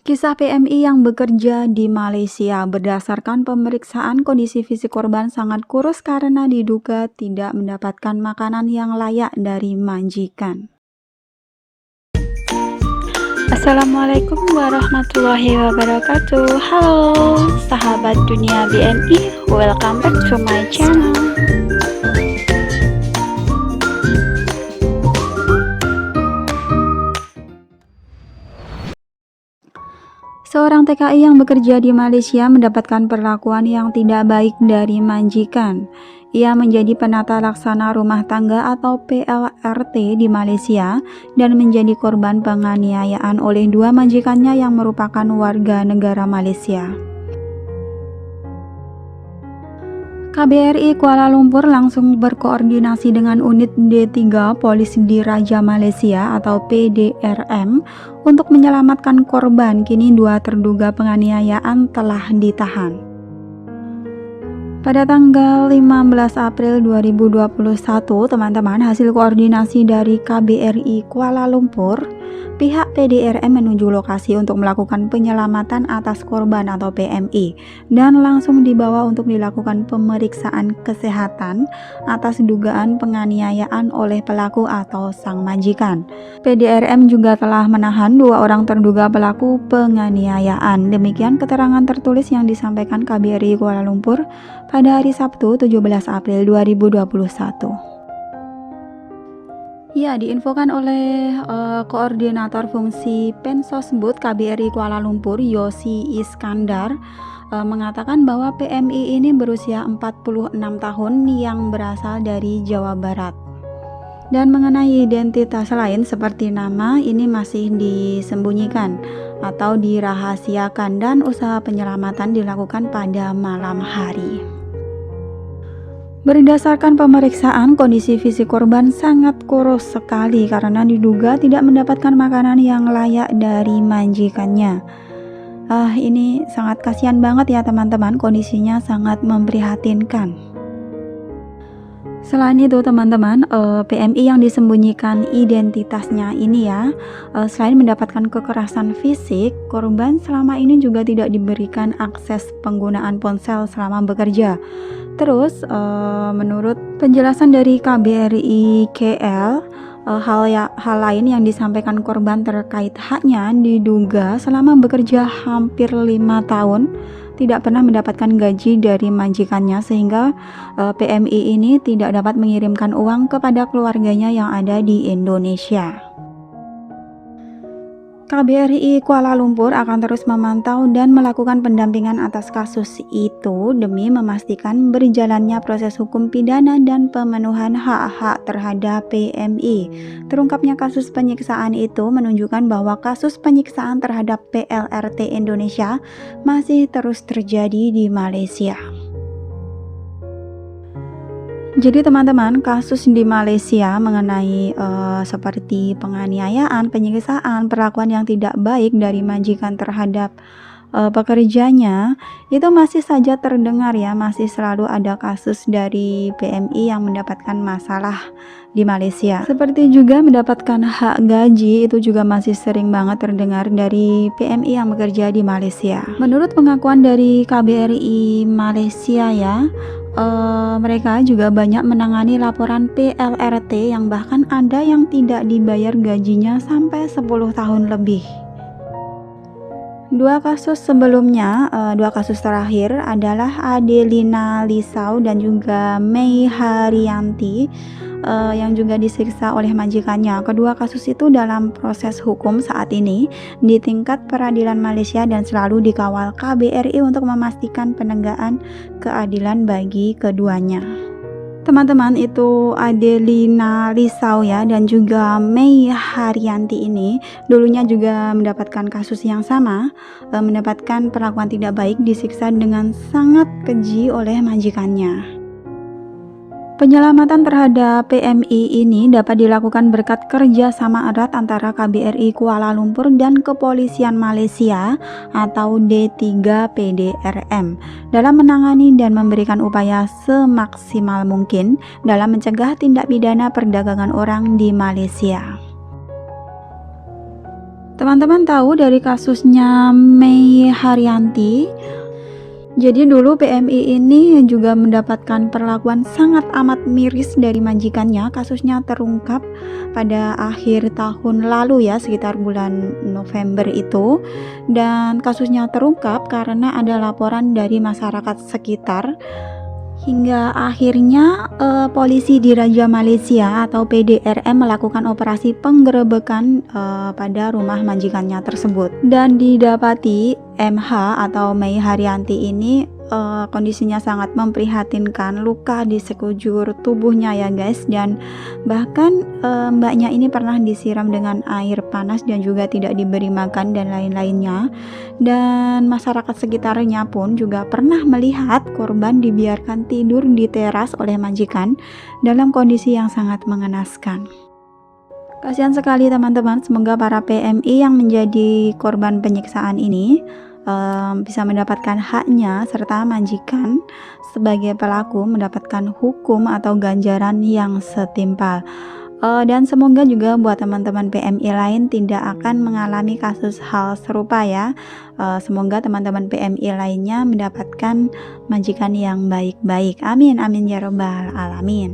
Kisah PMI yang bekerja di Malaysia. Berdasarkan pemeriksaan, kondisi fisik korban sangat kurus karena diduga tidak mendapatkan makanan yang layak dari majikan. Assalamualaikum warahmatullahi wabarakatuh. Halo sahabat dunia BNI, welcome back to my channel. Seorang TKI yang bekerja di Malaysia mendapatkan perlakuan yang tidak baik dari majikan. Ia menjadi penata laksana rumah tangga atau PLRT di Malaysia dan menjadi korban penganiayaan oleh dua majikannya yang merupakan warga negara Malaysia. KBRI Kuala Lumpur langsung berkoordinasi dengan unit D3 Polisi Diraja Malaysia atau PDRM untuk menyelamatkan korban. Kini dua terduga penganiayaan telah ditahan. Pada tanggal 15 April 2021, teman-teman, hasil koordinasi dari KBRI Kuala Lumpur, pihak PDRM menuju lokasi untuk melakukan penyelamatan atas korban atau PMI dan langsung dibawa untuk dilakukan pemeriksaan kesehatan atas dugaan penganiayaan oleh pelaku atau sang majikan. PDRM juga telah menahan dua orang terduga pelaku penganiayaan. Demikian keterangan tertulis yang disampaikan KBRI Kuala Lumpur pada hari Sabtu 17 April 2021. Ya, diinfokan oleh Koordinator Fungsi Pensosbud KBRI Kuala Lumpur, Yosi Iskandar, mengatakan bahwa PMI ini berusia 46 tahun yang berasal dari Jawa Barat. Dan mengenai identitas lain seperti nama, ini masih disembunyikan atau dirahasiakan dan usaha penyelamatan dilakukan pada malam hari. Berdasarkan pemeriksaan, kondisi fisik korban sangat kurus sekali karena diduga tidak mendapatkan makanan yang layak dari majikannya. Ini sangat kasihan banget ya teman-teman, kondisinya sangat memprihatinkan. Selain itu teman-teman, PMI yang disembunyikan identitasnya ini ya, selain mendapatkan kekerasan fisik, korban selama ini juga tidak diberikan akses penggunaan ponsel selama bekerja. Terus menurut penjelasan dari KBRI KL, hal lain yang disampaikan korban terkait haknya diduga selama bekerja hampir 5 tahun tidak pernah mendapatkan gaji dari majikannya sehingga PMI ini tidak dapat mengirimkan uang kepada keluarganya yang ada di Indonesia. KBRI Kuala Lumpur akan terus memantau dan melakukan pendampingan atas kasus itu demi memastikan berjalannya proses hukum pidana dan pemenuhan hak-hak terhadap PMI. Terungkapnya kasus penyiksaan itu menunjukkan bahwa kasus penyiksaan terhadap PLRT Indonesia masih terus terjadi di Malaysia. Jadi teman-teman, kasus di Malaysia mengenai seperti penganiayaan, penyiksaan, perlakuan yang tidak baik dari majikan terhadap pekerjanya itu masih saja terdengar ya, masih selalu ada kasus dari PMI yang mendapatkan masalah di Malaysia. Seperti juga mendapatkan hak gaji itu juga masih sering banget terdengar dari PMI yang bekerja di Malaysia. Menurut pengakuan dari KBRI Malaysia ya, mereka juga banyak menangani laporan PLRT yang bahkan ada yang tidak dibayar gajinya sampai 10 tahun lebih. Dua kasus sebelumnya, dua kasus terakhir adalah Adelina Lisau dan juga Mei Haryanti yang juga disiksa oleh majikannya. Kedua kasus itu dalam proses hukum saat ini di tingkat peradilan Malaysia dan selalu dikawal KBRI untuk memastikan penegakan keadilan bagi keduanya. Teman-teman, itu Adelina Lisau ya dan juga Mei Haryanti ini dulunya juga mendapatkan kasus yang sama, mendapatkan perlakuan tidak baik, disiksa dengan sangat keji oleh majikannya. Penyelamatan terhadap PMI ini dapat dilakukan berkat kerja sama erat antara KBRI Kuala Lumpur dan Kepolisian Malaysia atau D3 PDRM dalam menangani dan memberikan upaya semaksimal mungkin dalam mencegah tindak pidana perdagangan orang di Malaysia. Teman-teman tahu dari kasusnya Mei Haryanti? Jadi dulu PMI ini juga mendapatkan perlakuan sangat amat miris dari majikannya. Kasusnya terungkap pada akhir tahun lalu ya, sekitar bulan November itu. Dan kasusnya terungkap karena ada laporan dari masyarakat sekitar. Hingga akhirnya polisi di Raja Malaysia atau PDRM melakukan operasi penggerebekan pada rumah majikannya tersebut. Dan didapati MH atau Mei Haryanti ini kondisinya sangat memprihatinkan, luka di sekujur tubuhnya ya guys, dan bahkan mbaknya ini pernah disiram dengan air panas dan juga tidak diberi makan dan lain-lainnya. Dan masyarakat sekitarnya pun juga pernah melihat korban dibiarkan tidur di teras oleh majikan dalam kondisi yang sangat mengenaskan. Kasihan sekali teman-teman, semoga para PMI yang menjadi korban penyiksaan ini bisa mendapatkan haknya, serta majikan sebagai pelaku mendapatkan hukum atau ganjaran yang setimpal. Dan semoga juga buat teman-teman PMI lain tidak akan mengalami kasus hal serupa ya. Semoga teman-teman PMI lainnya mendapatkan majikan yang baik-baik. Amin, amin ya robbal alamin.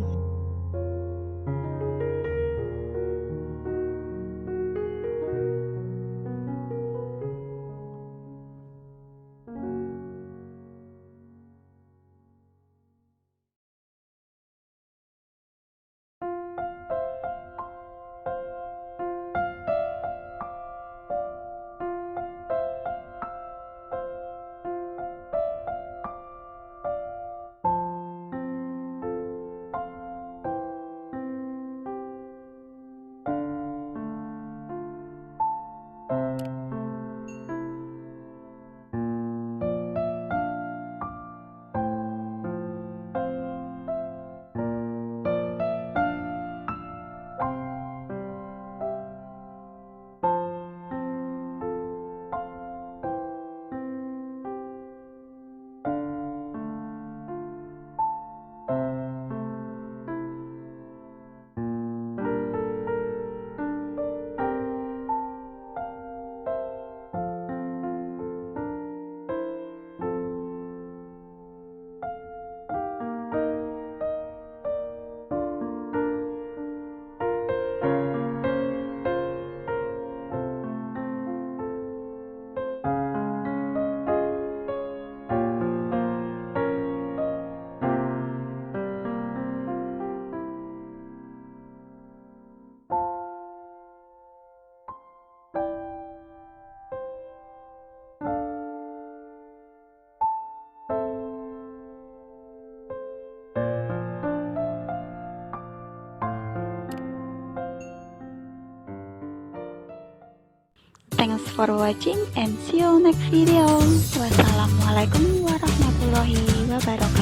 Thanks for watching and see you next video. Wassalamualaikum warahmatullahi wabarakatuh.